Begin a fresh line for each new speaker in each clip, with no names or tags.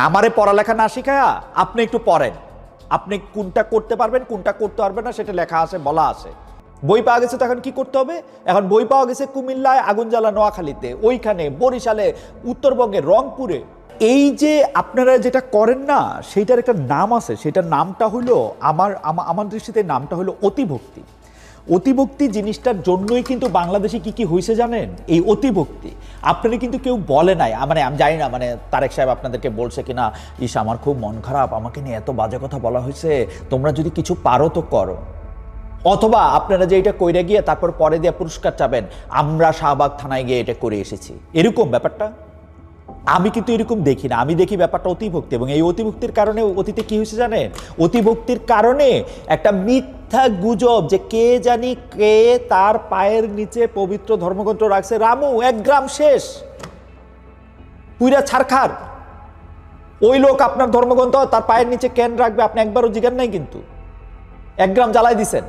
আমারে পড়ালেখা না শিখায়া আপনি একটু পড়েন। আপনি কোনটা করতে পারবেন কোনটা করতে পারবেন না সেটা লেখা আছে, বলা আছে। বই পাওয়া গেছে তো এখন কি করতে হবে? এখন বই পাওয়া গেছে কুমিল্লায়, আগুন জ্বালা নোয়াখালীতে, ওইখানে বরিশালে, উত্তরবঙ্গে রংপুরে। এই যে আপনারা যেটা করেন না, সেইটার একটা নাম আছে, সেটার নামটা হলো আমার দৃষ্টিতে নামটা হলো অতিভক্তি। অতিভক্তি জিনিসটার জন্যই কিন্তু বাংলাদেশে কি কি হয়েছে জানেন? এই অতিভক্তি। আপনারা কিন্তু কেউ বলে নাই, আমি জানি না তারেক সাহেব আপনাদেরকে বলছে কিনা, ইস আমার খুব মন খারাপ, আমাকে নিয়ে এত বাজে কথা বলা হয়েছে, তোমরা যদি কিছু পারো তো করো। অথবা আপনারা যে এটা কইরে গিয়ে তারপর পরে দিয়ে পুরস্কার চাবেন, আমরা শাহবাগ থানায় গিয়ে এটা করে এসেছি, এরকম ব্যাপারটা আমি কিন্তু এরকম দেখি না। আমি দেখি ব্যাপারটা অতিভক্তি। এবং এই অতিভক্তির কারণে অতীতে কি হয়েছে জানেন? অতিভক্তির কারণে একটা মিথ্যা গুজব যে কে জানি কে তার পায়ের নিচে পবিত্র ধর্মগ্রন্থ রাখছে, রামু 1 গ্রাম শেষ, পুইরা ছারখার। ওই লোক আপনার ধর্মগ্রন্থ তার পায়ের নিচে কেন রাখবে আপনি একবারও জিজ্ঞান নাই, কিন্তু 1 গ্রাম জ্বালাই দিছেন।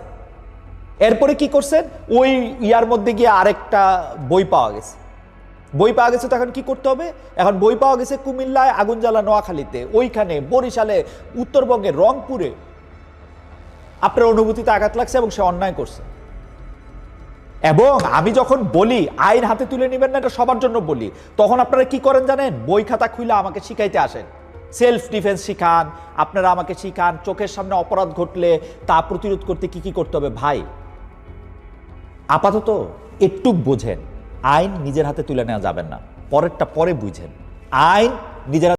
এরপরে কি করছেন? ওই ইয়ার মধ্যে গিয়ে আরেকটা বই পাওয়া গেছে। বই পাওয়া গেছে তো এখন কি করতে হবে? এখন বই পাওয়া গেছে কুমিল্লায়, আগুন জ্বালা নোয়াখালীতে, ওইখানে বরিশালে, উত্তরবঙ্গে রংপুরে। আপনার অনুভূতিতে আঘাত লাগছে এবং সে অন্যায় করছে। এবং আমি যখন বলি আইন হাতে তুলে নেবেন না, এটা সবার জন্য বলি, তখন আপনারা কি করেন জানেন? বই খাতা খুলে আমাকে শিখাইতে আসেন, সেলফ ডিফেন্স শিখান, আপনারা আমাকে শিখান চোখের সামনে অপরাধ ঘটলে তা প্রতিরোধ করতে কি কি করতে হবে। ভাই আপাতত একটু বোঝেন, আইন নিজের হাতে তুলে নেওয়া যাবে না, পরেরটা পরে বুঝেন। আইন নিজের